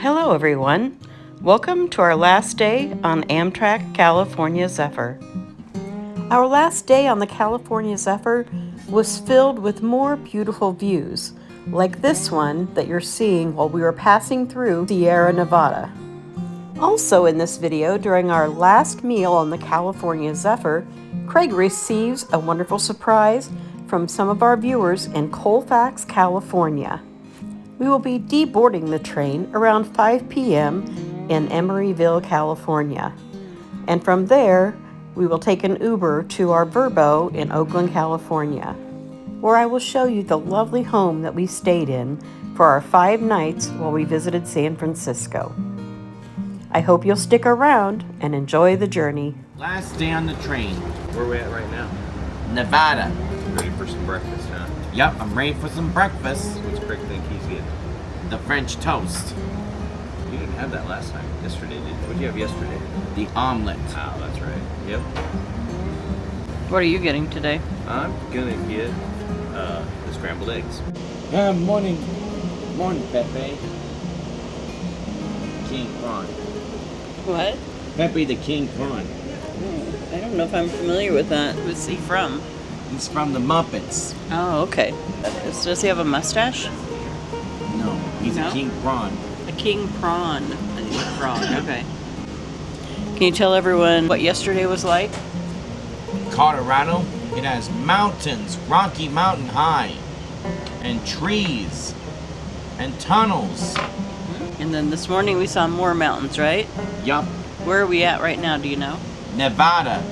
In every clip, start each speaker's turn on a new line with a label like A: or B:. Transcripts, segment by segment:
A: Hello everyone. Welcome to our last day on Amtrak California Zephyr. Our last day on the California Zephyr was filled with more beautiful views, like this one that you're seeing while we were passing through Sierra Nevada. Also in this video, during our last meal on the California Zephyr, Craig receives a wonderful surprise from some of our viewers in Colfax, California. We will be deboarding the train around 5 p.m. in Emeryville, California. And from there, we will take an Uber to our Vrbo in Oakland, California, where I will show you the lovely home that we stayed in for our 5 nights while we visited San Francisco. I hope you'll stick around and enjoy the journey.
B: Last day on the train.
C: Where are we at right now?
B: Nevada.
C: Ready for some breakfast, huh?
B: Yep, I'm ready for some breakfast.
C: What's Craig think he's getting?
B: The French toast.
C: You didn't have that last time. Yesterday, did you? What did you have yesterday?
B: The omelet.
C: Oh, that's right. Yep.
A: What are you getting today?
C: I'm gonna get the scrambled eggs.
B: Morning. Morning, Pepe. King prawn.
A: What?
B: Pepe the king prawn.
A: I don't know if I'm familiar with that. Who's he from?
B: He's from the Muppets.
A: Oh, okay. Does he have a mustache?
B: No, he's
A: No?
B: a king prawn.
A: A king prawn. Prawn, okay. Can you tell everyone what yesterday was like?
B: Colorado, it has mountains, Rocky Mountain High, and trees, and tunnels.
A: And then this morning we saw more mountains, right?
B: Yup,
A: Where are we at right now, do you know?
B: Nevada.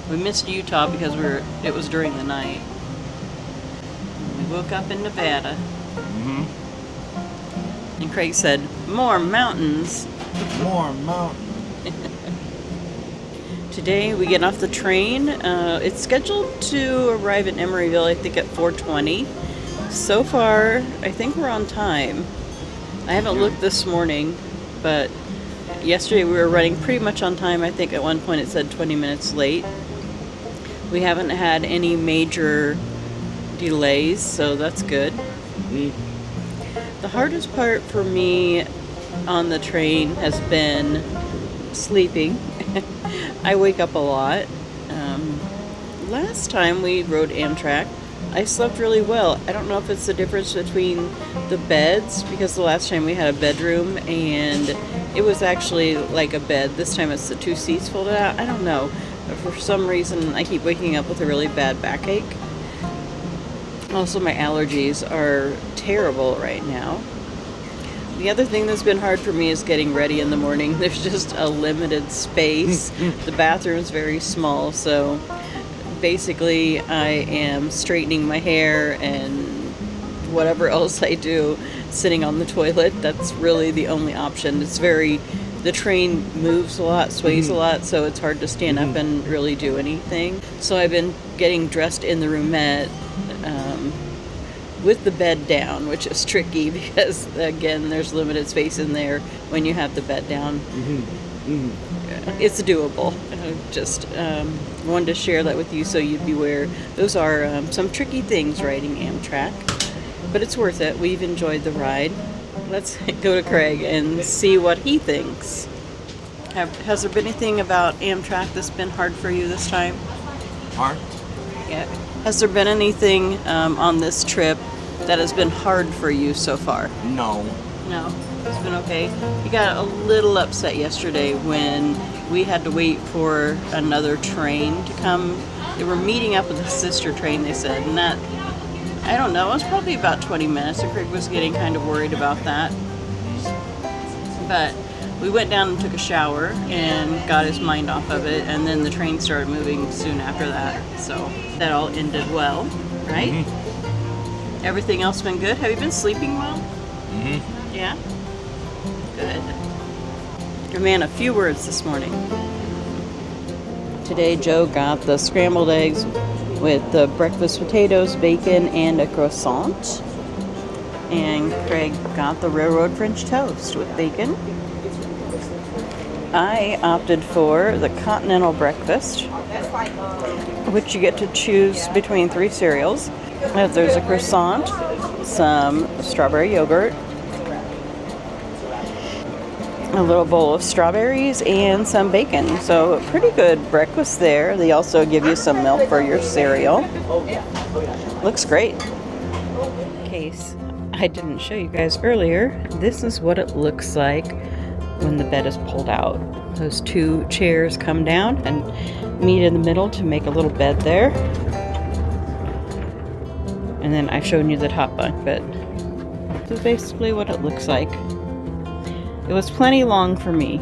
A: We missed Utah because it was during the night. We woke up in Nevada.
B: Mm-hmm.
A: And Craig said, more mountains.
B: More mountains.
A: Today we get off the train. It's scheduled to arrive in Emeryville, I think, at 4:20. So far, I think we're on time. I haven't looked this morning, but yesterday we were running pretty much on time. I think at one point it said 20 minutes late. We haven't had any major delays, so that's good.
B: Mm-hmm.
A: The hardest part for me on the train has been sleeping. I wake up a lot. Last time we rode Amtrak, I slept really well. I don't know if it's the difference between the beds, because the last time we had a bedroom and it was actually like a bed. This time it's the 2 seats folded out. I don't know. For some reason, I keep waking up with a really bad backache. Also, my allergies are terrible right now. The other thing that's been hard for me is getting ready in the morning. There's just a limited space. The bathroom's very small, so basically I am straightening my hair and whatever else I do sitting on the toilet. That's really the only option. The train moves a lot, sways a lot, so it's hard to stand up and really do anything. So I've been getting dressed in the roomette with the bed down, which is tricky because, again, there's limited space in there when you have the bed down. It's doable. Just wanted to share that with you so you'd be aware. Those are some tricky things riding Amtrak, but it's worth it. We've enjoyed the ride. Let's go to Craig and see what he thinks. Has there been anything about Amtrak that's been hard for you this time?
B: Hard?
A: Yeah. Has there been anything on this trip that has been hard for you so far?
B: No.
A: No, it's been okay. You got a little upset yesterday when we had to wait for another train to come. They were meeting up with a sister train, they said, and that, I don't know, it was probably about 20 minutes, and Craig was getting kind of worried about that. But we went down and took a shower and got his mind off of it, and then the train started moving soon after that. So that all ended well, right?
B: Mm-hmm.
A: Everything else been good? Have you been sleeping well?
B: Mm-hmm.
A: Yeah? Good. Oh man, a few words this morning. Today Joe got the scrambled eggs with the breakfast potatoes, bacon, and a croissant. And Craig got the railroad French toast with bacon. I opted for the continental breakfast, which you get to choose between 3 cereals. There's a croissant, some strawberry yogurt, a little bowl of strawberries and some bacon. So pretty good breakfast there. They also give you some milk for your cereal. Looks great. In case I didn't show you guys earlier, this is what it looks like when the bed is pulled out. Those two chairs come down and meet in the middle to make a little bed there. And then I've shown you the top bunk bed. This is basically what it looks like. It was plenty long for me.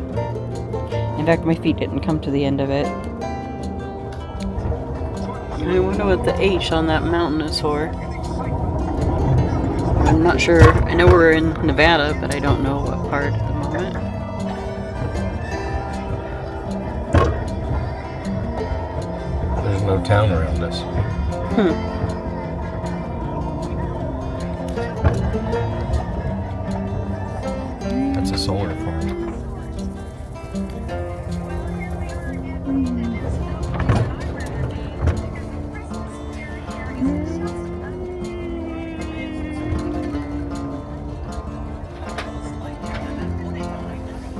A: In fact, my feet didn't come to the end of it. I wonder what the H on that mountain is for. I'm not sure. I know we're in Nevada, but I don't know what part at the moment.
C: There's no town around us. That's a solar farm.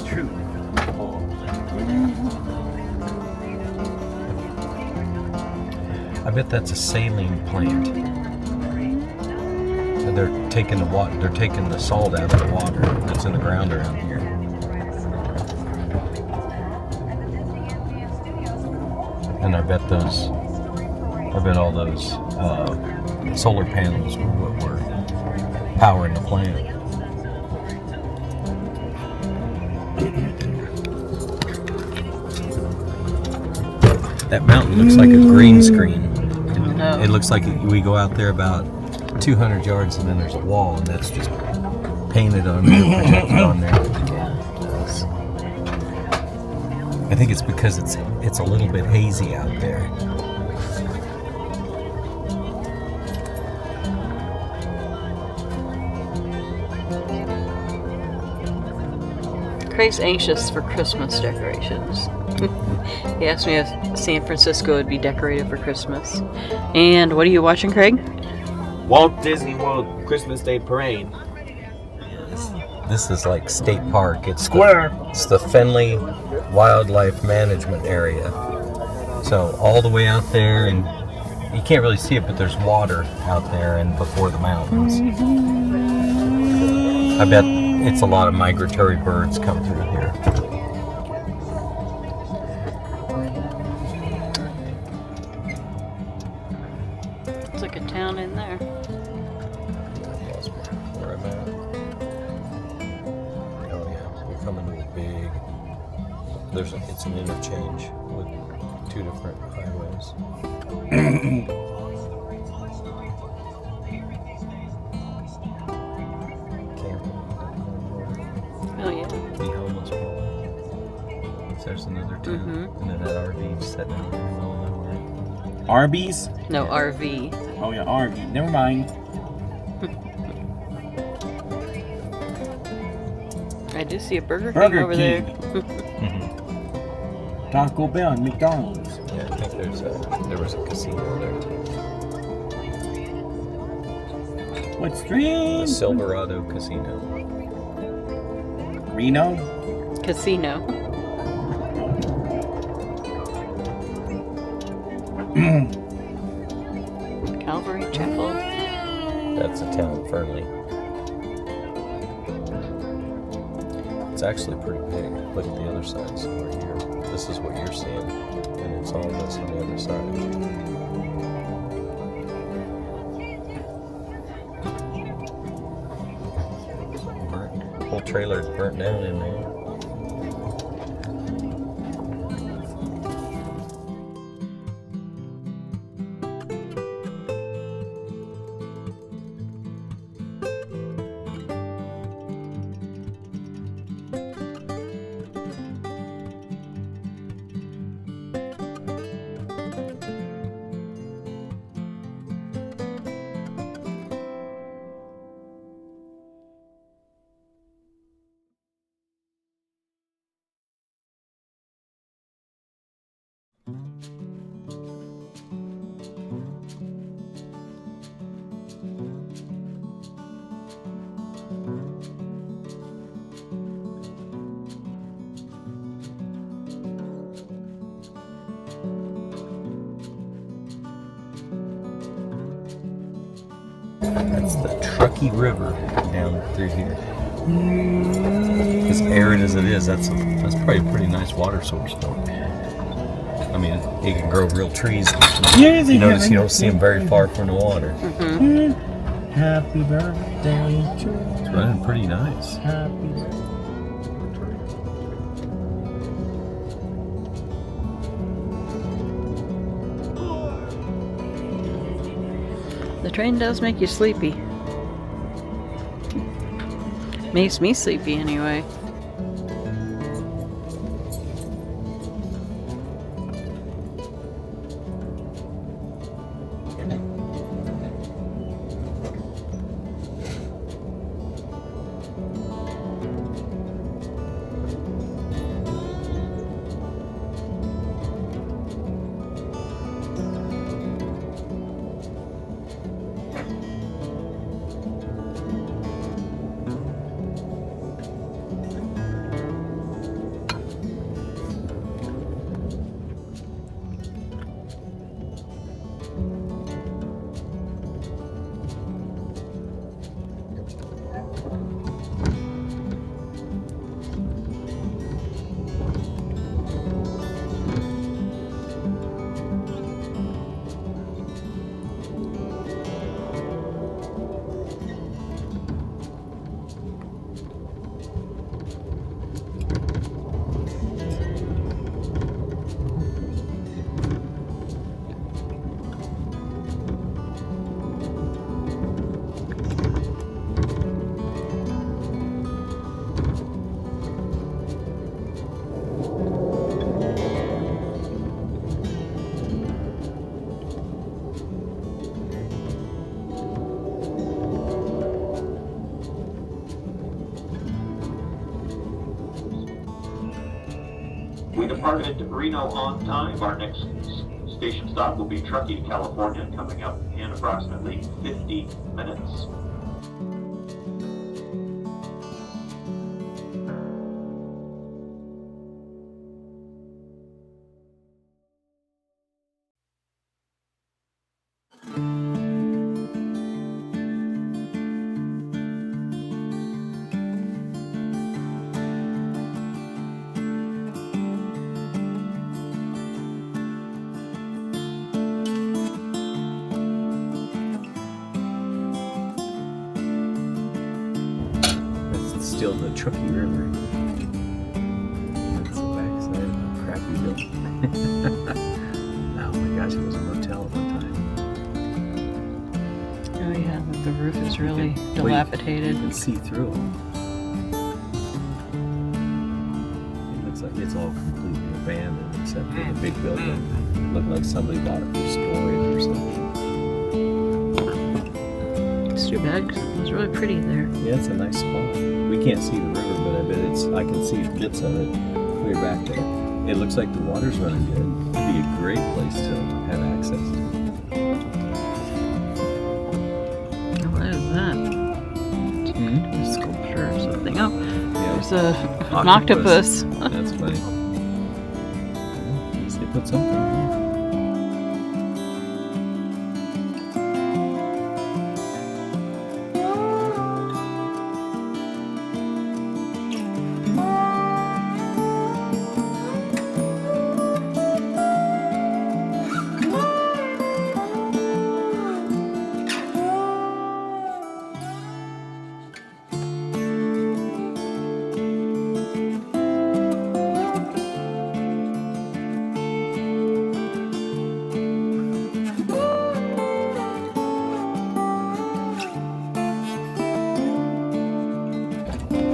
C: True. I bet that's a saline plant. And they're taking the water. They're taking the salt out of the water that's in the ground around here. And I bet all those solar panels were what were powering the plant. That mountain looks like a green screen. It looks like we go out there about 200 yards and then there's a wall and that's just painted on there, projected on there. I think it's because it's a little bit hazy out there.
A: Craig's anxious for Christmas decorations. He asked me if San Francisco would be decorated for Christmas. And what are you watching, Craig?
B: Walt Disney World Christmas Day Parade.
C: This is like State Park. It's
B: Square.
C: It's the Fenley Wildlife Management Area. So all the way out there, and you can't really see it, but there's water out there and before the mountains. I bet it's a lot of migratory birds come through here.
A: It's like a town in there.
C: I lost where I'm at. Oh yeah, we're coming to a big. It's an interchange with two different highways.
A: Oh yeah.
C: The homeless people. So there's another town, and then that RV sitting out in the middle of nowhere.
B: Arby's?
A: No, RV.
B: Oh yeah, RV. Never mind.
A: I do see a Burger King
B: Burger
A: over
B: King.
A: there.
B: Taco Bell and McDonald's.
C: Yeah, I think there was a casino there too.
B: What
C: The
B: street?
C: Silverado Casino.
B: Reno?
A: Casino. Calvary Chapel.
C: That's a town, Fernley. It's actually pretty big. Look at the other side. So we're here. This is what you're seeing, and it's all this on the other side. Whole trailer's burnt down in there. That's the Truckee River down through here. As arid as it is, that's probably a pretty nice water source though. I mean, it can grow real trees. You notice you don't see them very far from the water.
B: Happy birthday to you.
C: It's running pretty nice.
B: Happy birthday.
A: The train does make you sleepy. Makes me sleepy anyway.
D: We departed Reno on time. Our next station stop will be Truckee, California, coming up in approximately 50 minutes.
C: Still the Truckee River. That's the backside of a crappy building. Oh my gosh, it was a motel at one time.
A: Oh yeah, the roof is really dilapidated.
C: You can see through it. It looks like it's all completely abandoned except for the big building. Looked like somebody bought it for storage or something.
A: It's too bad 'cause it was really pretty there.
C: Yeah, it's a nice spot. We can't see the river, but I bet I can see bits of it clear back there. It looks like the water's running good. It'd be a great place to have access to.
A: What is that? A sculpture or something. Oh,
C: Yeah,
A: there's an octopus.
C: That's funny. At least they put something in.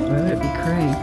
A: That'd be great.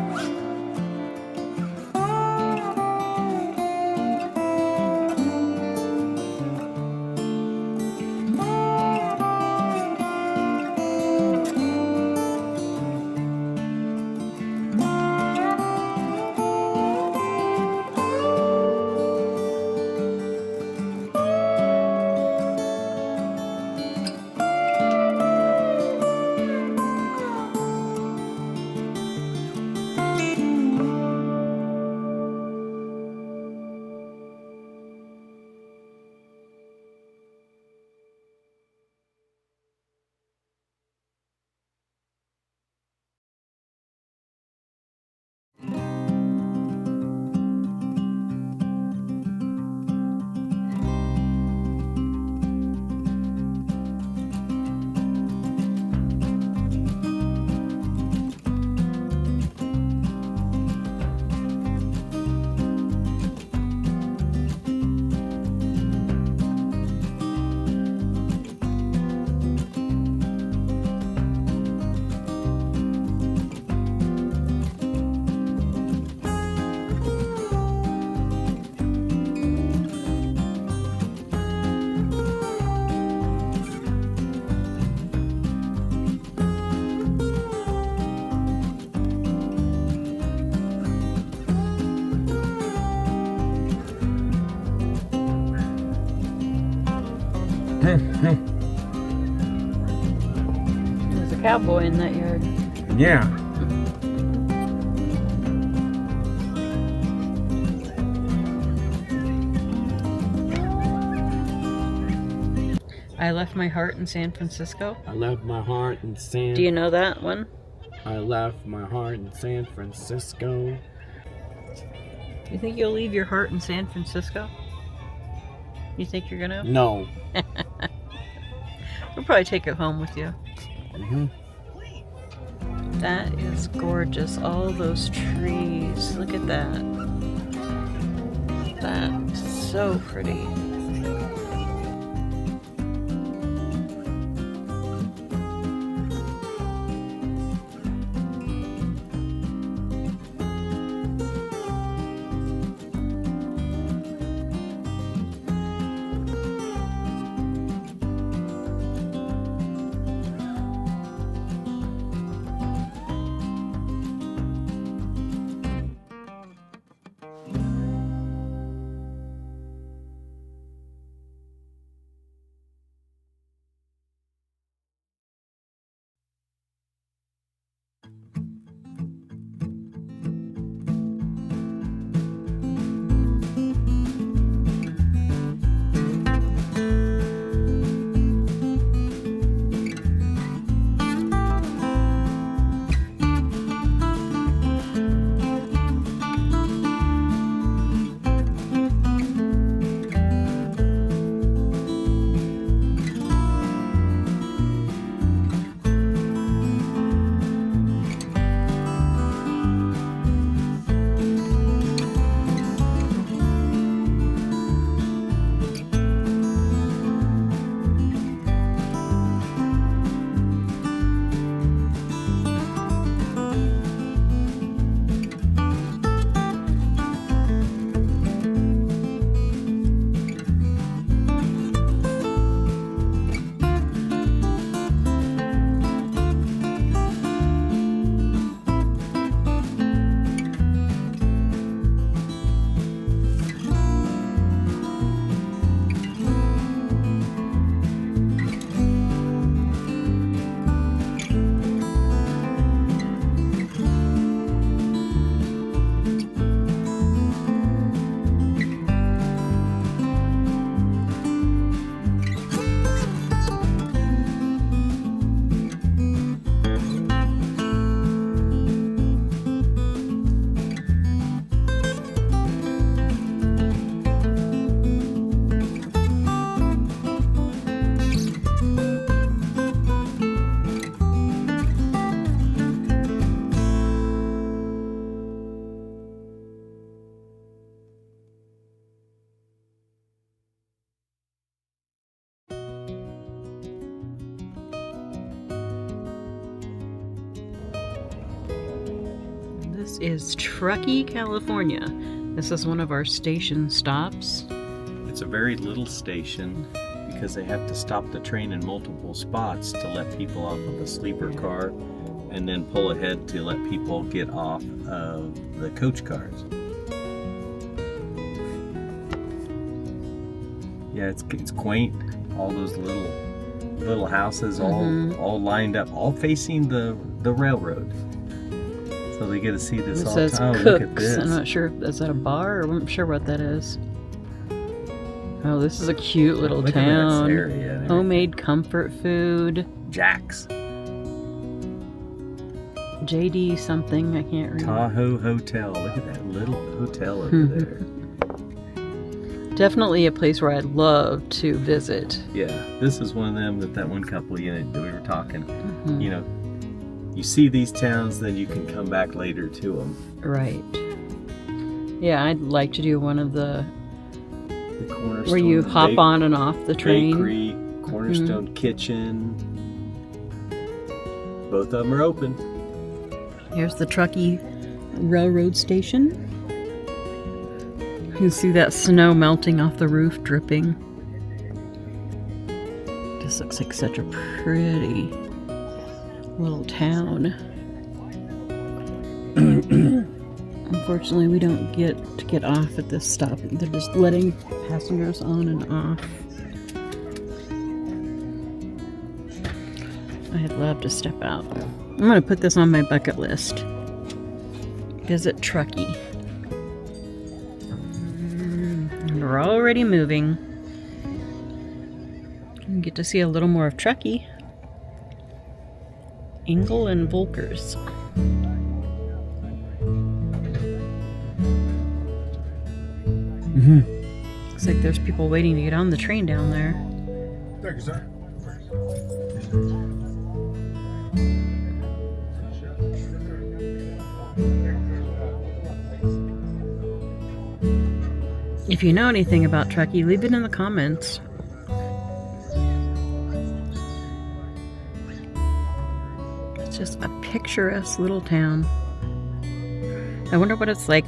A: There's a cowboy in that yard.
C: Yeah.
A: I left my heart in San Francisco.
B: I left my heart in San.
A: Do you know that one?
B: I left my heart in San Francisco.
A: You think you'll leave your heart in San Francisco? You think you're gonna?
B: No.
A: We'll probably take it home with you.
B: Mm-hmm.
A: That is gorgeous. All those trees. Look at that. That's so pretty. This is Truckee, California. This is one of our station stops.
C: It's a very little station because they have to stop the train in multiple spots to let people off of the sleeper car and then pull ahead to let people get off of the coach cars. Yeah, it's quaint. All those little houses all lined up, all facing the railroad. So they get to see this
A: It
C: all
A: says
C: the time.
A: Cooks.
C: Look at this.
A: I'm not sure. Is that a bar? I'm not sure what that is. Oh, this is a cute little
C: Look
A: town.
C: at this area and everything.
A: Homemade comfort food.
C: Jack's.
A: JD something. I can't read.
C: Tahoe Hotel. Look at that little hotel over there.
A: Definitely a place where I'd love to visit.
C: Yeah, this is one of them that one couple that we were talking. You know, you see these towns, then you can come back later to them.
A: Right. Yeah, I'd like to do one of the
C: Cornerstone
A: where you hop on and off the train.
C: Bakery, Cornerstone Kitchen. Both of them are open.
A: Here's the Truckee Railroad Station. You can see that snow melting off the roof, dripping. This looks like such a pretty little town. Unfortunately, we don't get to get off at this stop. They're just letting passengers on and off. I'd love to step out. I'm gonna put this on my bucket list. Visit Truckee. And we're already moving. You get to see a little more of Truckee. Engel and Volkers. Looks like there's people waiting to get on the train down there.
E: Thank you, sir.
A: If you know anything about Truckee, leave it in the comments. It's just a picturesque little town. I wonder what it's like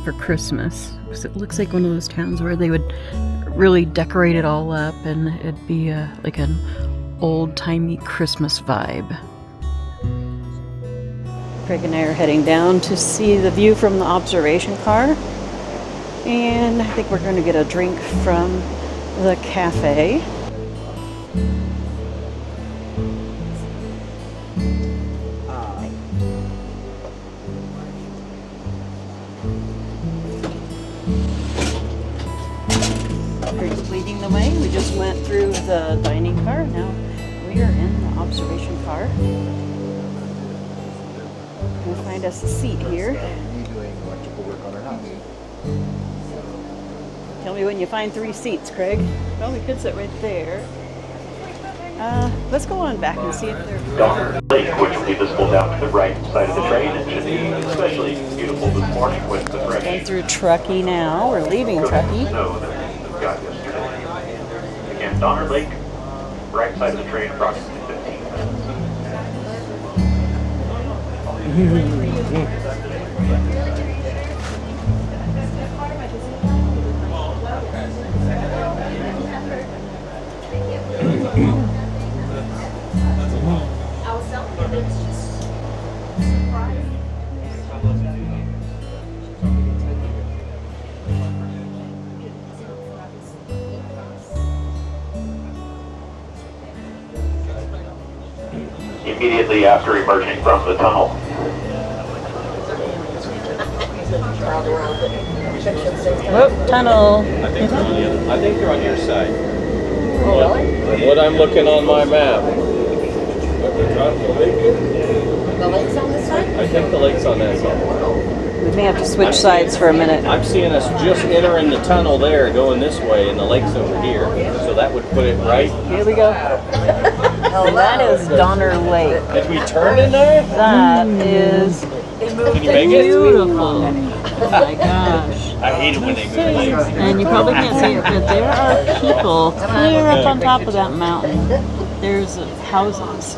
A: for Christmas. 'Cause it looks like one of those towns where they would really decorate it all up and it'd be like an old-timey Christmas vibe. Craig and I are heading down to see the view from the observation car. And I think we're going to get a drink from the cafe. Craig's leading the way. We just went through the dining car. Now we are in the observation car. We'll find us a seat here. Tell me when you find 3 seats, Craig. Well, we could sit right there. Let's go on back and see if they're...
D: Donner Lake, which will be visible down to the right side of the train. It should be especially beautiful this morning with the fresh
A: Going through Truckee now. We're leaving Truckee.
D: snow that we got yesterday. Again, Donner Lake, right side of the train, approximately 15 minutes. Immediately after emerging from the tunnel.
A: Whoop, tunnel.
C: I think they're on your side. Oh, really? What I'm looking on my map.
F: The lake's on this side?
C: I think the lake's on that side.
A: We may have to switch sides for a minute.
C: I'm seeing us just entering the tunnel there, going this way, and the lake's over here. So that would put it right.
A: Here we go. And that is Donner Lake.
C: Did we turn in there?
A: That is
C: Did you make it?
A: beautiful. Oh my gosh.
C: I hate it when they move lakes.
A: And you probably can't see it, but there are people clear up on top of that mountain. There's houses.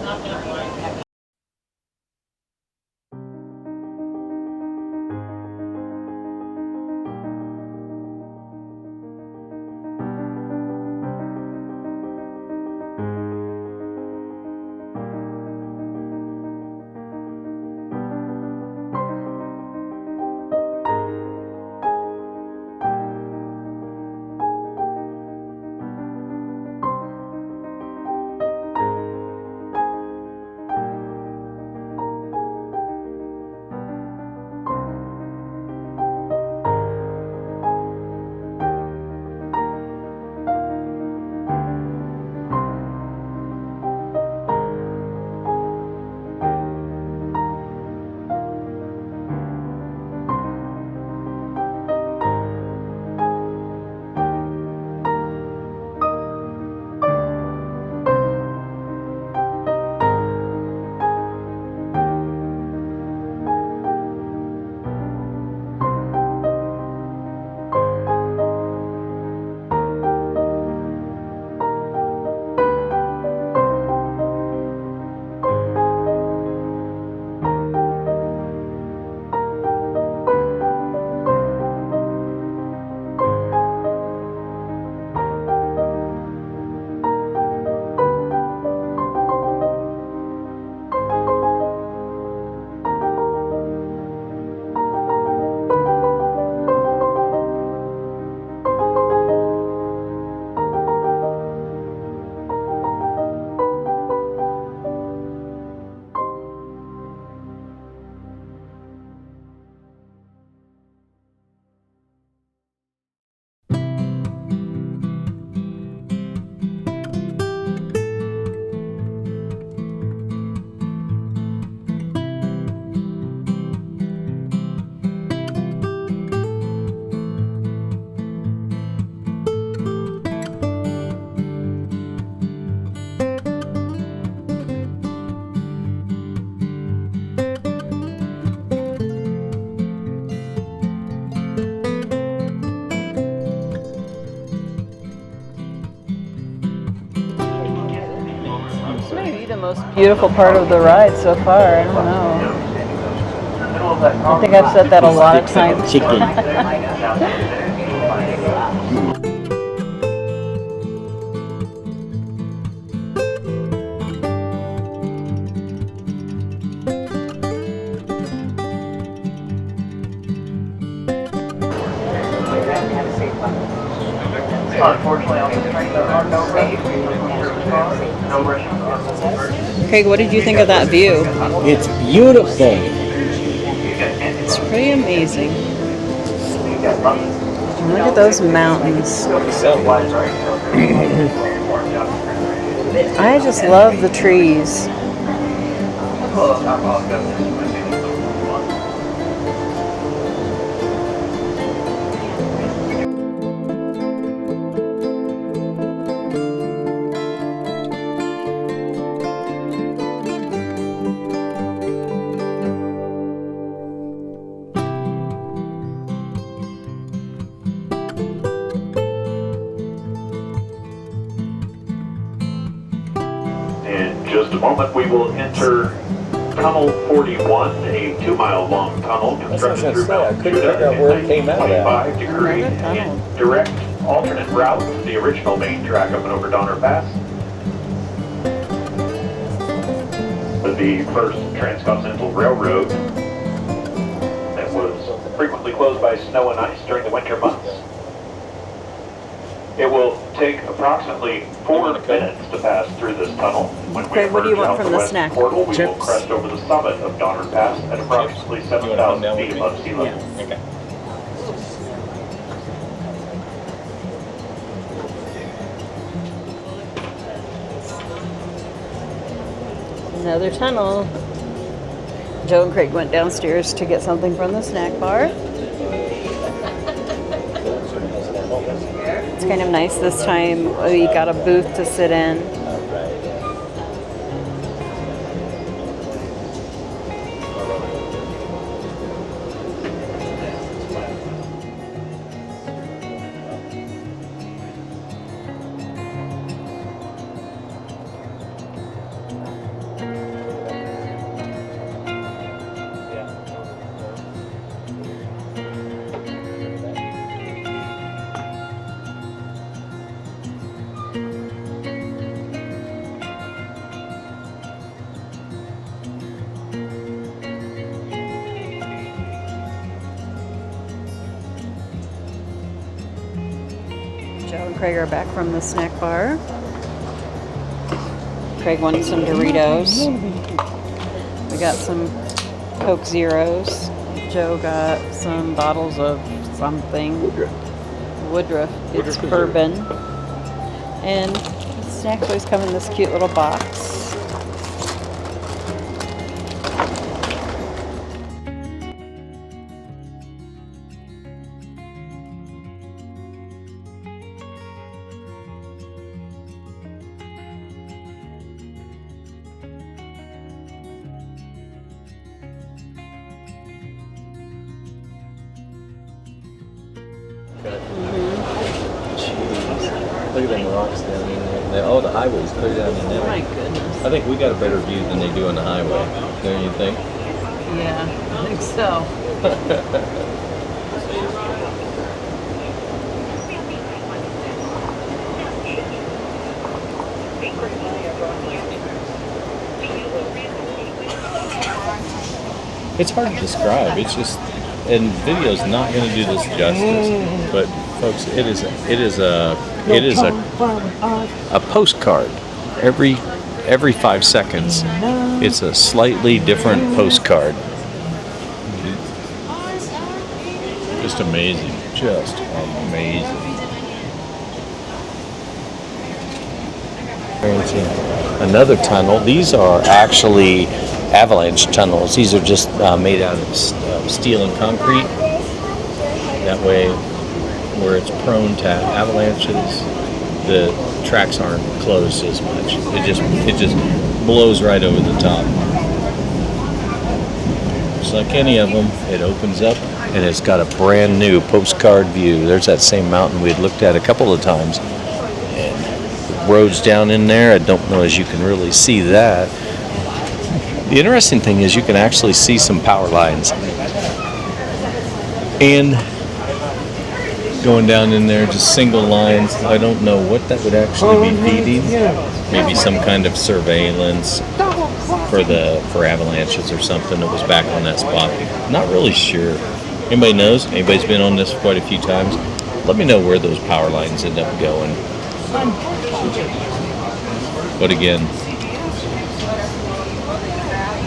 A: Beautiful part of the ride so far. I don't know. I think I've said that a lot of times.
C: Chicken.
A: Craig, what did you think of that view?
C: It's beautiful.
A: It's pretty amazing. Look at those mountains. I just love the trees.
D: In just a moment, we will enter Tunnel 41, a 2-mile long tunnel constructed through Mount Judah in 1925 to create a direct alternate route to the original main track up and over Donner Pass. With the first transcontinental railroad that was frequently closed by snow and ice during the winter months. It will take approximately 4 minutes to pass through this tunnel. When we
A: Craig, what do you
D: emerge
A: want
D: out
A: from
D: the
A: the
D: west
A: snack?
D: portal, we will
C: Chips.
D: crest over the summit of Donner Pass at approximately 7,000 feet above sea level.
A: Yes.
C: Okay.
A: Another tunnel. Joe and Craig went downstairs to get something from the snack bar. It's kind of nice this time. We got a booth to sit in. Joe and Craig are back from the snack bar. Craig wanted some Doritos. We got some Coke Zeros. Joe got some bottles of something. Woodruff. It's bourbon. And the snacks always come in this cute little box.
C: Look at them rocks down there. Oh, the highways clear down in there.
A: Oh my goodness.
C: I think we got a better view than they do on the highway. Don't you think?
A: Yeah, I think so.
C: It's hard to describe. It's just, and video's not going to do this justice. But folks, it is a postcard. Every 5 seconds, it's a slightly different postcard. Just amazing. Just amazing. Another tunnel. These are actually avalanche tunnels. These are just made out of steel and concrete. That way, where it's prone to avalanches, the tracks aren't closed as much. It just blows right over the top. Just like any of them, it opens up and it's got a brand new postcard view. There's that same mountain we had looked at a couple of times. And the roads down in there, I don't know as you can really see that, The interesting thing is you can actually see some power lines. And going down in there, just single lines. I don't know what that would actually be feeding. Maybe some kind of surveillance for avalanches or something that was back on that spot. Not really sure. Anybody knows? Anybody's been on this quite a few times? Let me know where those power lines end up going. But again,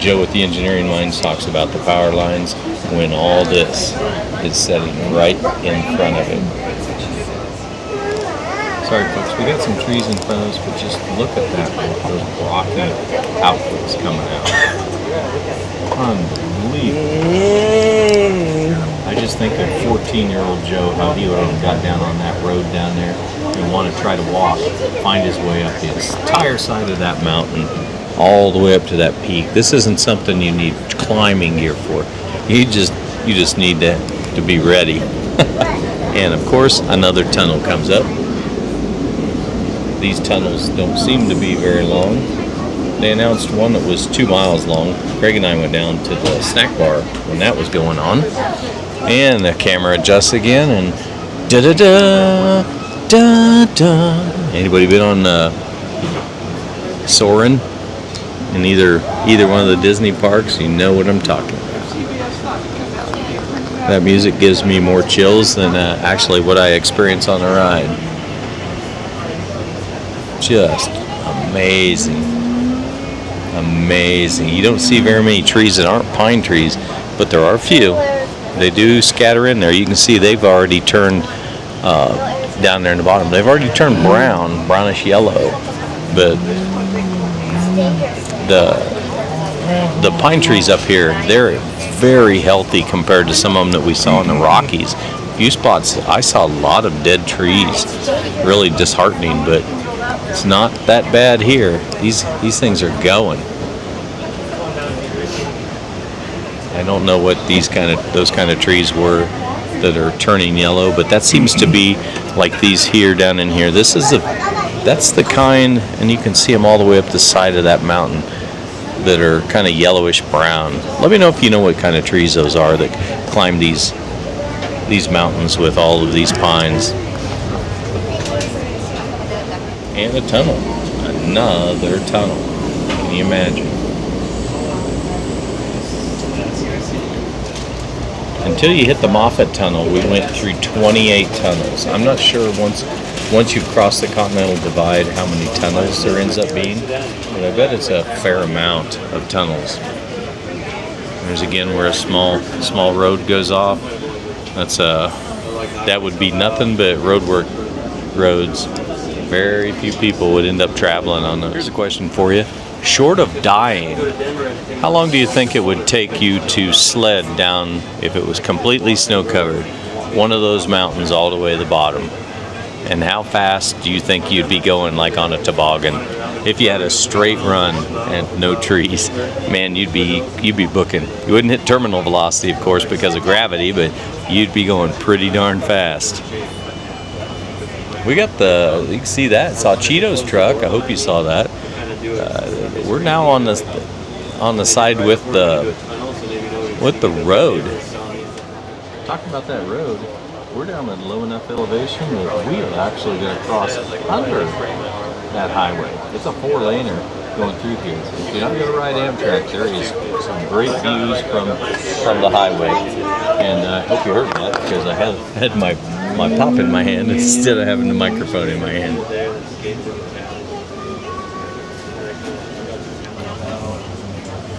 C: Joe with the engineering minds talks about the power lines when all this is setting right in front of it. Sorry folks, we got some trees in front of us, but just look at that, those rocky outputs coming out. Unbelievable. I just think of 14-year-old Joe, how he would have got down on that road down there and want to try to walk, find his way up the entire side of that mountain, all the way up to that peak. This isn't something you need climbing gear for. You just need to be ready. And of course, another tunnel comes up. These tunnels don't seem to be very long. They announced one that was 2 miles long. Craig and I went down to the snack bar when that was going on. And the camera adjusts again and da-da-da, da-da. Anybody been on Soarin' in either one of the Disney parks? You know what I'm talking about. That music gives me more chills than actually what I experience on the ride. Just amazing. Amazing. You don't see very many trees that aren't pine trees, but there are a few. They do scatter in there. You can see they've already turned down there in the bottom. They've already turned brown, brownish yellow. But the pine trees up here, they're very healthy compared to some of them that we saw in the Rockies. A few spots, I saw a lot of dead trees. Really disheartening, but it's not that bad here. These things are going. I don't know what those kind of trees were that are turning yellow, but that seems to be like these here down in here. That's the kind, and you can see them all the way up the side of that mountain that are kind of yellowish brown. Let me know if you know what kind of trees those are that climb these mountains with all of these pines. And a tunnel. Another tunnel. Can you imagine? Until you hit the Moffat Tunnel, we went through 28 tunnels. I'm not sure once you cross the Continental Divide how many tunnels there ends up being, but I bet it's a fair amount of tunnels. There's again where a small road goes off. That would be nothing but roadwork roads. Very few people would end up traveling on those. Here's a question for you. Short of dying, how long do you think it would take you to sled down, if it was completely snow covered, one of those mountains all the way to the bottom? And how fast do you think you'd be going, like on a toboggan? If you had a straight run and no trees, man, you'd be booking. You wouldn't hit terminal velocity, of course, because of gravity, but you'd be going pretty darn fast. We got you can see that. Saw Cheeto's truck. I hope you saw that. We're now on the side with the road. Talking about that road, we're down at low enough elevation that we are actually going to cross under that highway. It's a 4-laner going through here. If you're not going to ride Amtrak, there is some great views from the highway. And I hope you heard that because I had my pop in my hand instead of having the microphone in my hand.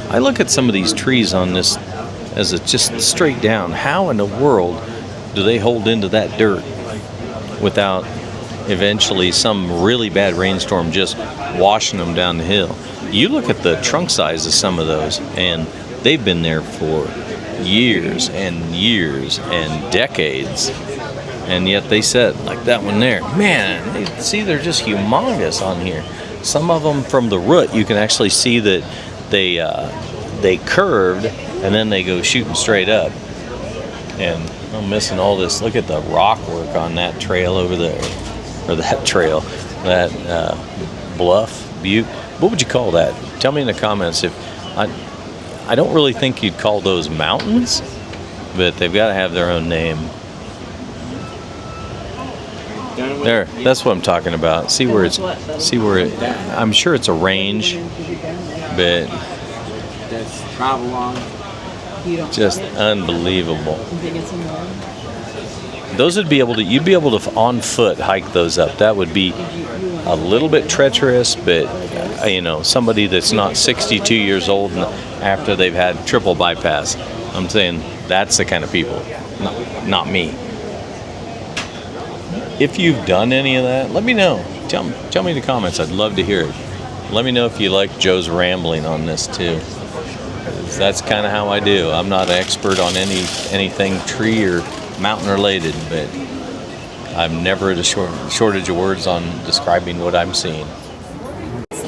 C: I look at some of these trees on this as it's just straight down. How in the world do they hold into that dirt without eventually some really bad rainstorm just washing them down the hill? You look at the trunk size of some of those, and they've been there for years and years and decades. And yet they said, like that one there, man, they're just humongous on here. Some of them from the root, you can actually see that they curved and then they go shooting straight up. And I'm missing all this. Look at the rock work on that trail over there, or that trail, that bluff, butte. What would you call that? Tell me in the comments. If I don't really think you'd call those mountains, but they've got to have their own name. There, that's what I'm talking about. See where I'm sure it's a range, but
B: That's travel long.
C: just unbelievable. Those would be able to, you'd be able to on foot hike those up. That would be a little bit treacherous, but you know, somebody that's not 62 years old and after they've had triple bypass, I'm saying that's the kind of people, not me. If you've done any of that, let me know. Tell me in the comments. I'd love to hear it. Let me know if you like Joe's rambling on this too. 'Cause that's kind of how I do. I'm not an expert on anything tree or mountain related, but I'm never at a shortage of words on describing what I'm seeing.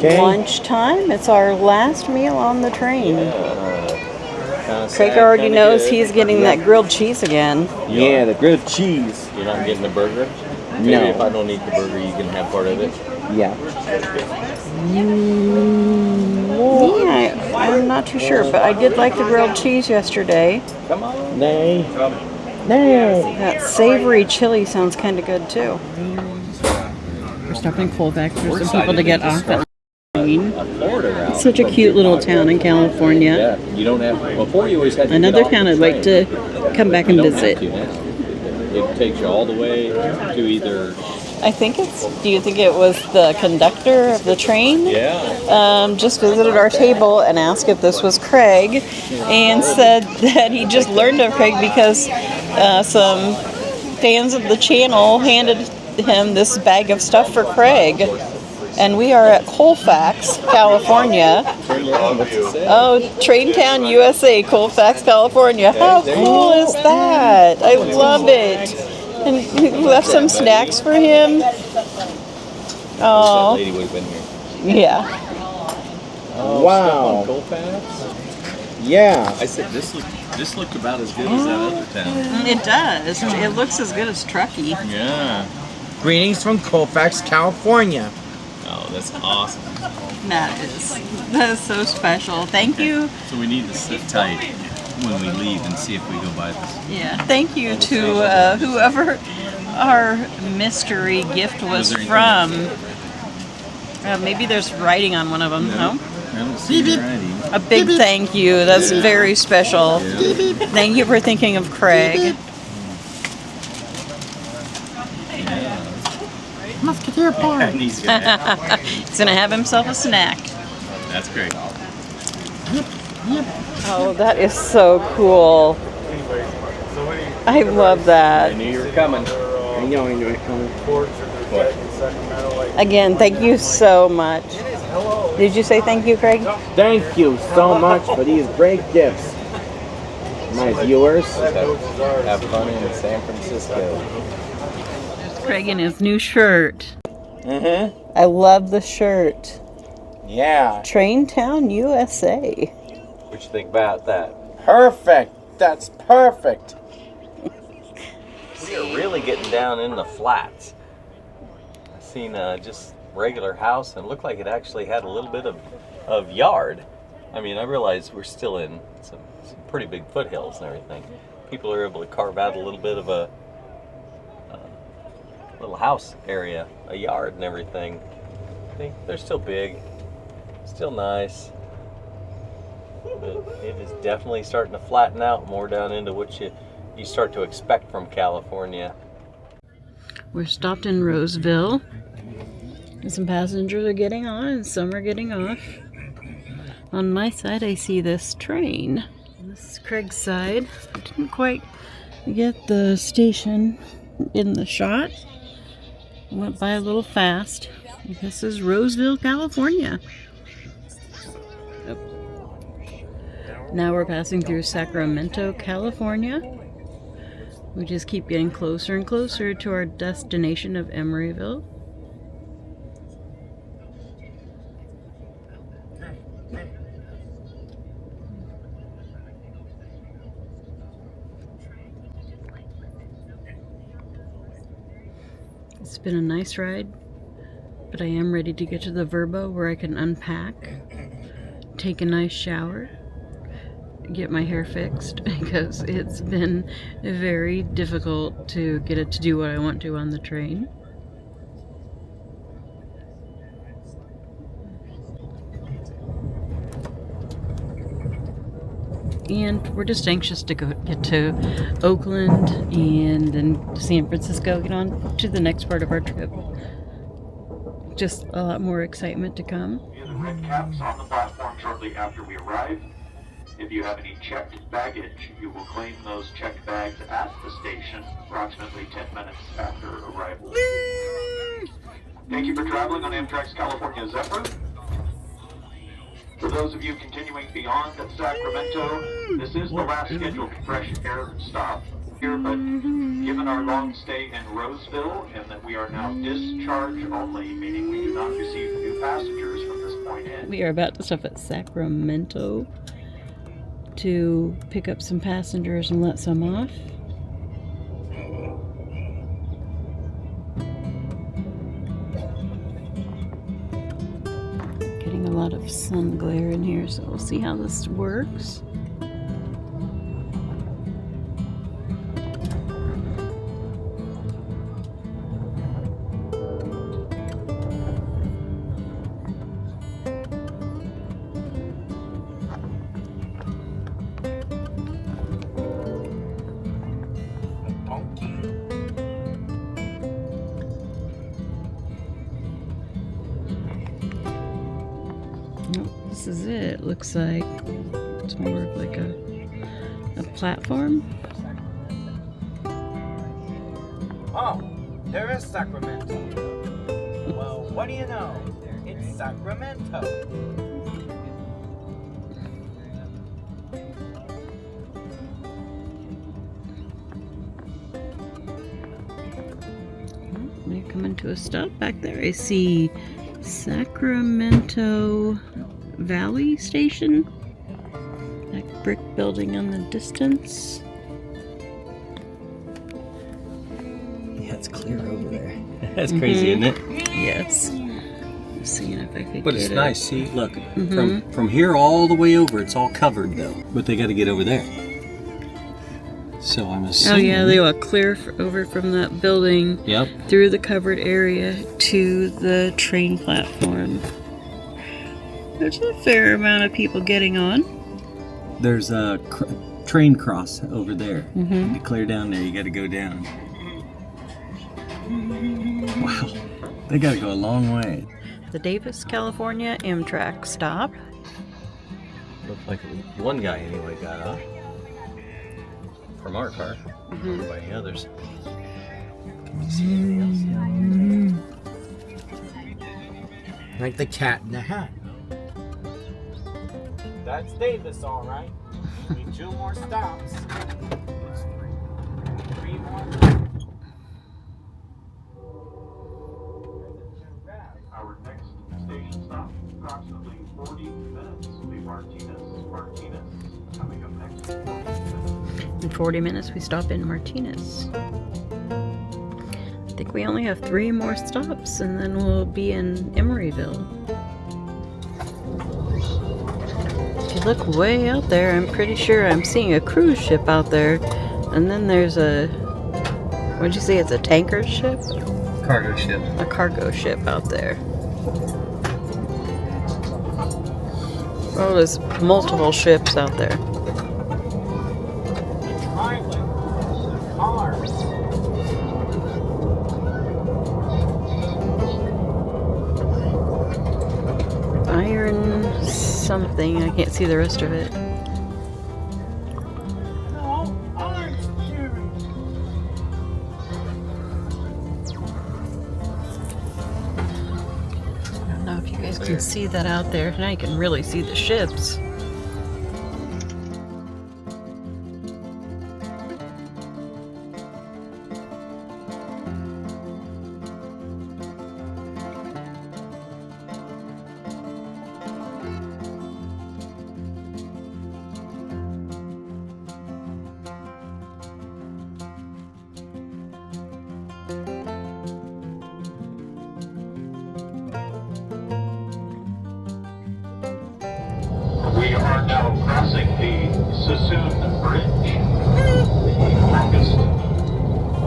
A: Lunchtime. It's our last meal on the train. Craig already knows he's getting that grilled cheese again.
B: Yeah, the grilled cheese.
C: You're not getting the burger?
B: No.
C: Maybe if I don't eat the burger, you can have part of it.
B: Yeah.
A: Yeah, I'm not too sure, but I did like the grilled cheese yesterday.
C: Come on.
B: Nay. Nay.
A: That savory chili sounds kind of good too. We're stopping Colfax for some people to get off at
C: Florida.
A: such a cute little town in California.
C: Yeah, you don't have. Before you always had to
A: Another
C: get off
A: town
C: the
A: I'd like
C: train.
A: to come back and
C: You don't have
A: visit.
C: to now. It takes you all the way to either.
A: I think it's. Do you think it was the conductor of the train?
C: Yeah.
A: Just visited our table and asked if this was Craig, and said that he just learned of Craig because some fans of the channel handed him this bag of stuff for Craig. And we are at Colfax, California. Oh, Traintown, USA, Colfax, California. How cool is that? I love it. And we left some snacks for him.
C: That
A: Oh,
C: lady would have been here.
A: yeah.
B: Wow.
C: Colfax.
B: Yeah.
C: I said this looked about as good as that other town.
A: It does. It looks as good as Truckee.
C: Yeah.
B: Greetings from Colfax, California.
C: Oh, that's awesome.
A: That is so special. Thank you.
C: So we need to sit tight when we leave and see if we go by this.
A: Yeah. Thank you to whoever our mystery gift was from. Maybe there's writing on one of them. No?
C: I don't see any writing.
A: A big thank you. That's very special.
C: Yeah.
A: Thank you for thinking of Craig.
B: Musketeer Park.
C: He's gonna
A: He's gonna have himself a snack.
C: That's great.
A: Oh, that is so cool. I love
C: I
A: that.
C: knew you were coming.
B: I know you're coming.
A: Again, thank you so much. Did you say thank you, Craig?
B: Thank you so much for these great gifts, my viewers.
C: Have fun in San Francisco.
A: Craig in his new shirt.
B: Mm-hmm.
A: I love the shirt.
B: Yeah.
A: Traintown, USA.
C: What you think about that?
B: Perfect. That's perfect.
C: We are really getting down in the flats. I seen just regular house and it looked like it actually had a little bit of yard. I mean, I realize we're still in some pretty big foothills and everything. People are able to carve out a little bit of a little house area, a yard and everything. I think they're still big, still nice. But it is definitely starting to flatten out more down into what you start to expect from California.
A: We're stopped in Roseville. And some passengers are getting on and some are getting off. On my side, I see this train. This is Craig's side. I didn't quite get the station in the shot. Went by a little fast. This is Roseville, California. Now we're passing through Sacramento, California. We just keep getting closer and closer to our destination of Emeryville. It's been a nice ride, but I am ready to get to the Vrbo where I can unpack, take a nice shower, get my hair fixed because it's been very difficult to get it to do what I want to on the train. And we're just anxious to get to Oakland and then San Francisco, get on to the next part of our trip. Just a lot more excitement to come.
D: We have the red caps on the platform shortly after we arrive. If you have any checked baggage, you will claim those checked bags at the station approximately 10 minutes after arrival. Thank you for traveling on Amtrak's California Zephyr. For those of you continuing beyond Sacramento, this is the last scheduled fresh air stop here, but given our long stay in Roseville and that we are now discharge only, meaning we do not receive new passengers from this point in.
A: We are about to stop at Sacramento to pick up some passengers and let some off. Getting a lot of sun glare in here, so we'll see how this works. This is it. Looks like it's more of like a platform.
B: Oh, there is Sacramento. Well, what do you know? It's Sacramento.
A: We're coming to a stop back there. I see Sacramento Valley Station. That brick building on the distance.
C: Yeah, it's clear over there. That's crazy, isn't it?
A: Yes. I'm seeing if I could
C: But
A: get
C: it's
A: it.
C: nice. See, look, from here all the way over, it's all covered though. But they got to get over there. So I'm
A: Oh
C: assuming.
A: yeah, they walk clear over from that building.
C: Yep.
A: Through the covered area to the train platform. There's a fair amount of people getting on.
C: There's a train cross over there. To clear down there, you got to go down. Wow, they got to go a long way.
A: The Davis, California Amtrak stop.
C: Looked like one guy anyway got off from our car. I don't know about any others. Can you see anybody else?
B: Like the cat in the hat. That's Davis, all right. Need 2 more stops. 3 more.
D: Our next station stop, approximately 40 minutes, will be Martinez. Coming up next.
A: In 40 minutes, we stop in Martinez. I think we only have 3 more stops, and then we'll be in Emeryville. If you look way out there, I'm pretty sure I'm seeing a cruise ship out there. And then there's a... What'd you say? It's a tanker ship?
C: Cargo ship.
A: A cargo ship out there. Oh, there's multiple ships out there. Iron something. I can't see the rest of it. I don't know if you guys can see that out there. Now you can really see the ships.
D: We Sassoon Bridge, the longest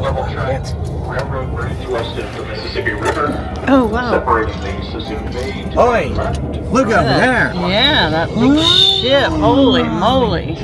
D: level track railroad bridge west of the Mississippi River,
A: Oh, wow.
D: separating the Sassoon Bay to the
C: Oi!
D: left.
C: Look over there!
A: Yeah, that big ship. Holy moly.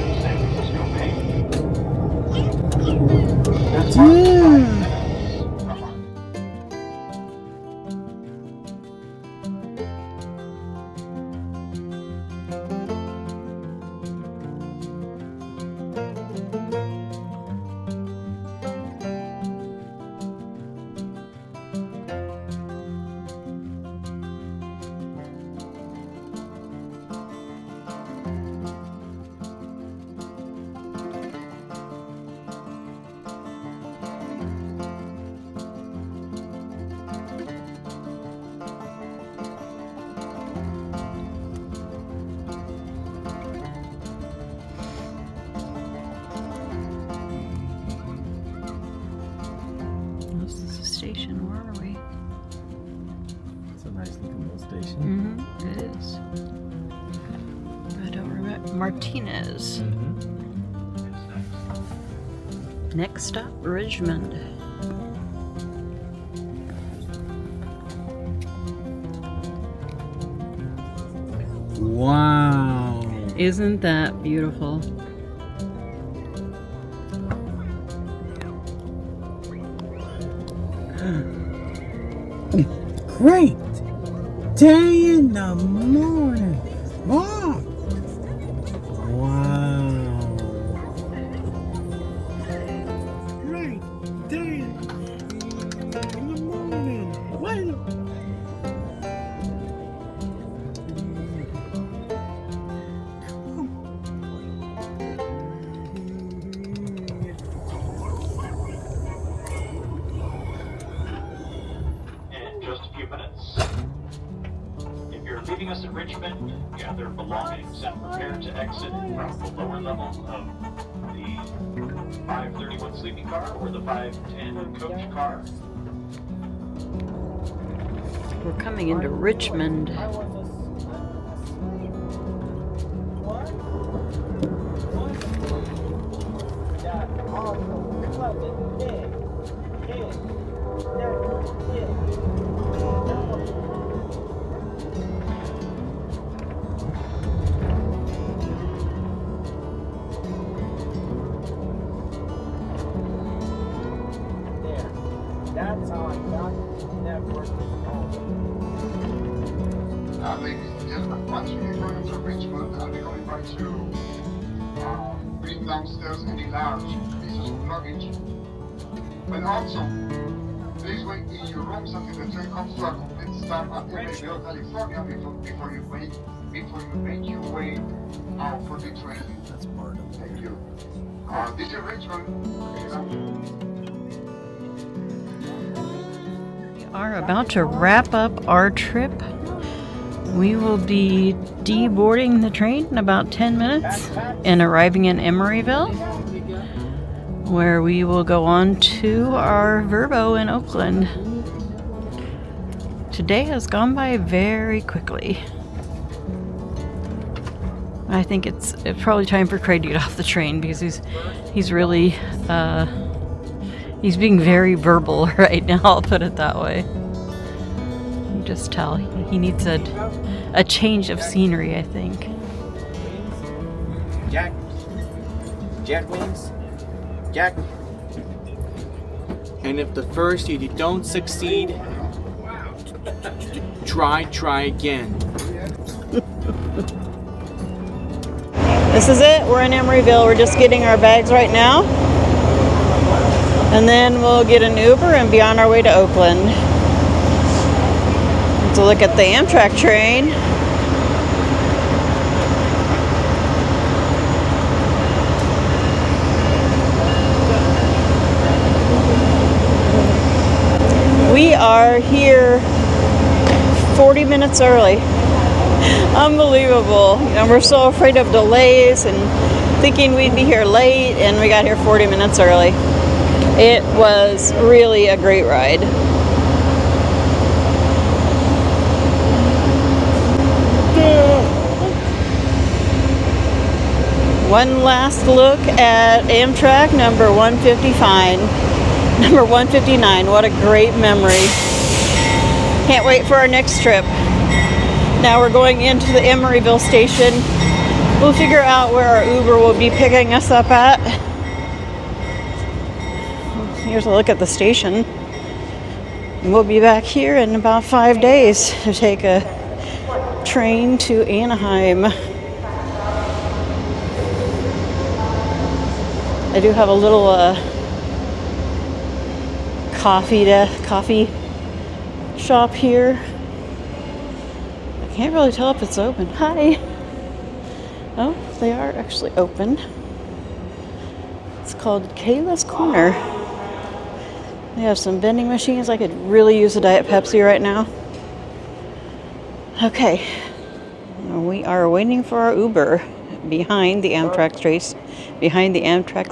A: This is the station. Where are we?
C: It's a nice looking little station.
A: Mm-hmm. It is. I don't remember. Martinez. Next stop, Richmond.
C: Wow.
A: Isn't that beautiful?
C: Great day in the morning. Wow. Wow. Great day in the morning. Wow.
D: In just a few minutes. If you're leaving us at Richmond, gather belongings and prepare to exit from the lower level of the 531 sleeping car or the 510 coach car.
A: We're coming into Richmond.
B: That's how I got network.
E: Ladies and gentlemen, once you're going to Richmond, I'll be going back to bring downstairs any large pieces of luggage. But also, please wait in your rooms until the train comes to a complete stop at Vrbo, California before you make your way out for the train.
C: That's part of it.
E: Thank you. This is Richmond.
A: We are about to wrap up our trip. We will be deboarding the train in about 10 minutes and arriving in Emeryville, where we will go on to our Vrbo in Oakland. Today has gone by very quickly. I think it's probably time for Craig to get off the train because he's really he's being very verbal right now. I'll put it that way. You can just tell he needs a change of scenery, I think.
B: Jack. Jack wings. Jack. And if the first you don't succeed, try again.
A: This is it. We're in Emeryville. We're just getting our bags right now. And then we'll get an Uber and be on our way to Oakland. To look at the Amtrak train. We are here 40 minutes early. Unbelievable. You know, we're so afraid of delays and thinking we'd be here late, and we got here 40 minutes early. It was really a great ride. One last look at Amtrak number 155. Number 159. What a great memory. Can't wait for our next trip. Now we're going into the Emeryville station. We'll figure out where our Uber will be picking us up at. Here's a look at the station. We'll be back here in about 5 days to take a train to Anaheim. I do have a little coffee shop here. I can't really tell if it's open. Hi. Oh, they are actually open. It's called Kayla's Corner. They have some vending machines. I could really use a Diet Pepsi right now. Okay. We are waiting for our Uber behind the Amtrak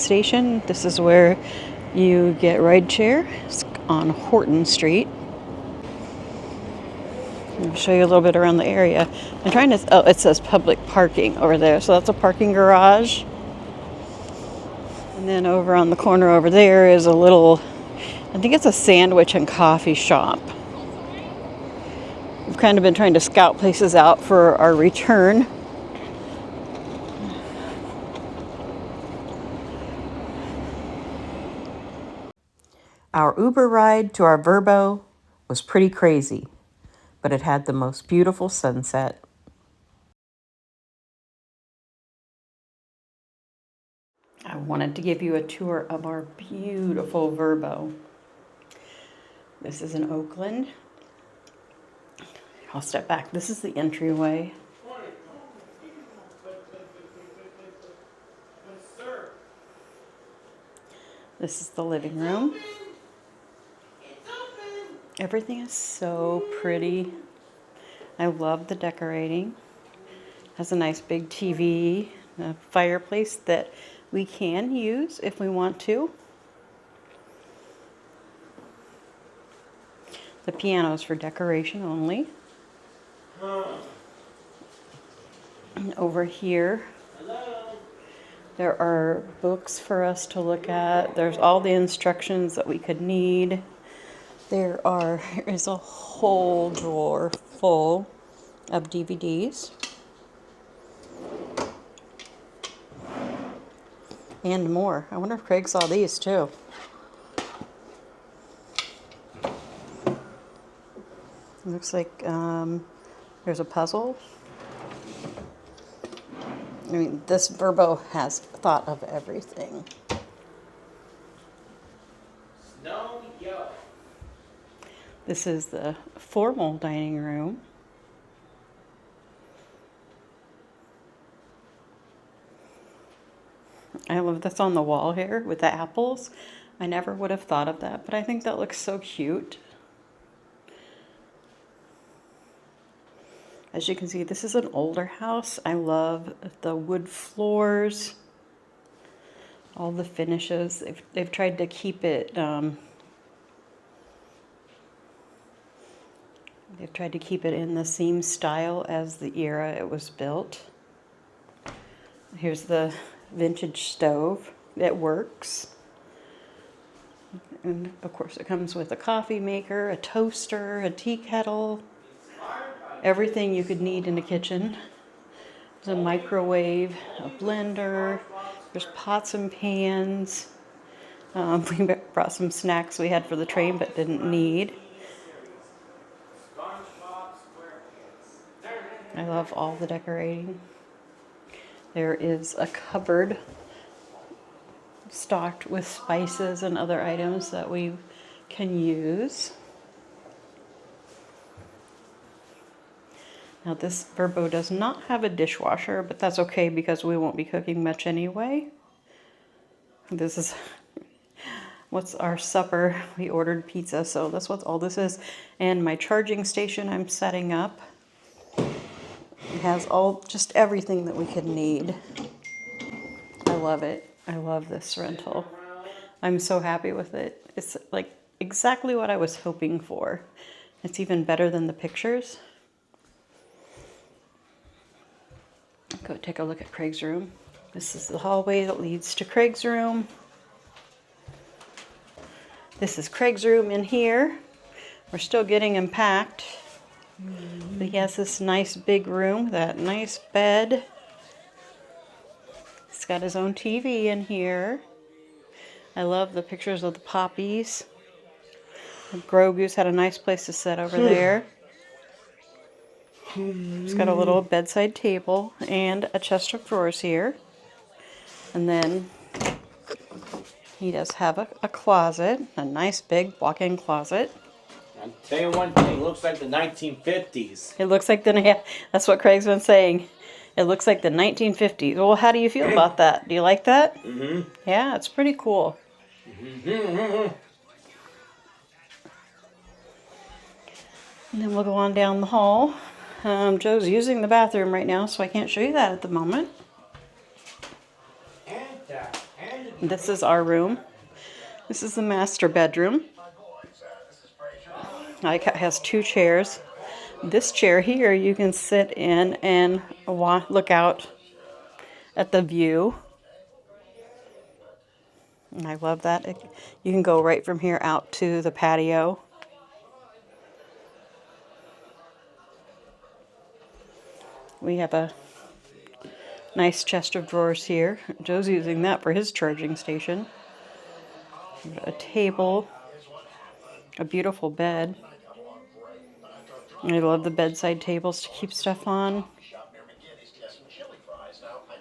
A: station. This is where you get rideshare. It's on Horton Street. I'll show you a little bit around the area. I'm trying to, oh, it says public parking over there. So that's a parking garage. And then over on the corner over there is a little, I think it's a sandwich and coffee shop. We've kind of been trying to scout places out for our return. Our Uber ride to our Vrbo was pretty crazy, but it had the most beautiful sunset. I wanted to give you a tour of our beautiful Vrbo. This is in Oakland. I'll step back. This is the entryway. This is the living room. Everything is so pretty. I love the decorating. Has a nice big TV, a fireplace that we can use if we want to. The piano is for decoration only. And over here, there are books for us to look at. There's all the instructions that we could need. There is a whole drawer full of DVDs. And more. I wonder if Craig saw these too. Looks like there's a puzzle. I mean, this Vrbo has thought of everything. This is the formal dining room. I love this on the wall here with the apples. I never would have thought of that, but I think that looks so cute. As you can see, this is an older house. I love the wood floors, all the finishes. They've tried to keep it in the same style as the era it was built. Here's the vintage stove that works. And of course it comes with a coffee maker, a toaster, a tea kettle, everything you could need in a kitchen. There's a microwave, a blender, there's pots and pans. We brought some snacks we had for the train but didn't need. I love all the decorating. There is a cupboard stocked with spices and other items that we can use. Now this Vrbo does not have a dishwasher, but that's okay because we won't be cooking much anyway. This is what's our supper. We ordered pizza, so that's what all this is. And my charging station I'm setting up. It has just everything that we could need. I love it. I love this rental. I'm so happy with it. It's like exactly what I was hoping for. It's even better than the pictures. Go take a look at Craig's room. This is the hallway that leads to Craig's room. This is Craig's room in here. We're still getting him packed. But he has this nice big room, that nice bed. He's got his own TV in here. I love the pictures of the poppies. Grogu's had a nice place to sit over there. He's got a little bedside table and a chest of drawers here. And then he does have a closet, a nice big walk-in closet.
B: I'll tell you one thing, it looks like the 1950s.
A: It looks like yeah, that's what Craig's been saying. It looks like the 1950s. Well, how do you feel about that? Do you like that?
B: Mm-hmm.
A: Yeah, it's pretty cool.
B: Mm-hmm.
A: And then we'll go on down the hall. Joe's using the bathroom right now, so I can't show you that at the moment. This is our room. This is the master bedroom. It has 2 chairs. This chair here you can sit in and look out at the view. And I love that. You can go right from here out to the patio. We have a nice chest of drawers here. Joe's using that for his charging station. A table, a beautiful bed. I love the bedside tables to keep stuff on.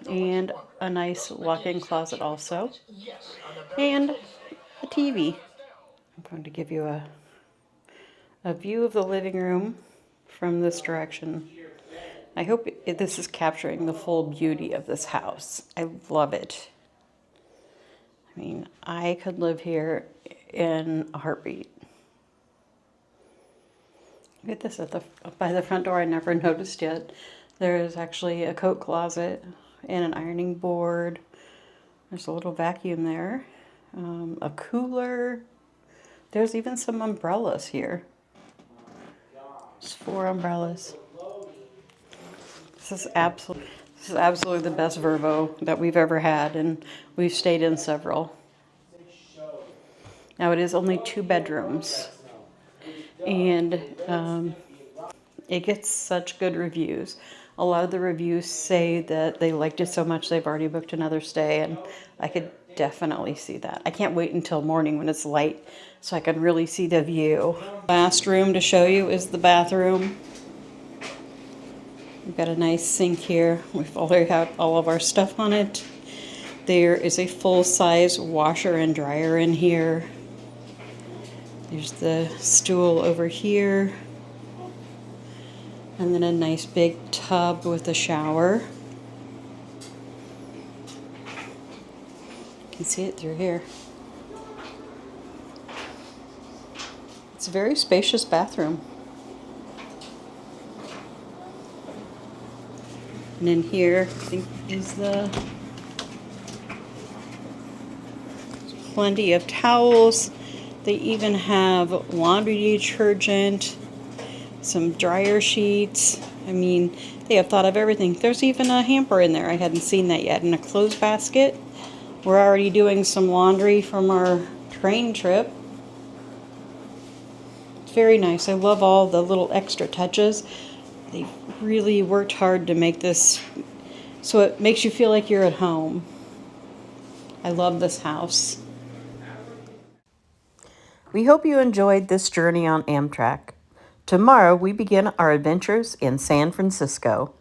A: And a nice walk-in closet also. And a TV. I'm going to give you a view of the living room from this direction. I hope this is capturing the full beauty of this house. I love it. I mean, I could live here in a heartbeat. Look at this by the front door. I never noticed yet. There is actually a coat closet and an ironing board. There's a little vacuum there. A cooler. There's even some umbrellas here. There's 4 umbrellas. This is absolutely the best Vrbo that we've ever had, and we've stayed in several. Now it is only 2 bedrooms, and it gets such good reviews. A lot of the reviews say that they liked it so much they've already booked another stay, and I could definitely see that. I can't wait until morning when it's light so I can really see the view. Last room to show you is the bathroom. We've got a nice sink here. We've already got all of our stuff on it. There is a full-size washer and dryer in here. There's the stool over here. And then a nice big tub with a shower. You can see it through here. It's a very spacious bathroom. And in here, I think, is plenty of towels. They even have laundry detergent, some dryer sheets. I mean, they have thought of everything. There's even a hamper in there. I hadn't seen that yet. And a clothes basket. We're already doing some laundry from our train trip. It's very nice. I love all the little extra touches. They really worked hard to make this so it makes you feel like you're at home. I love this house. We hope you enjoyed this journey on Amtrak. Tomorrow we begin our adventures in San Francisco.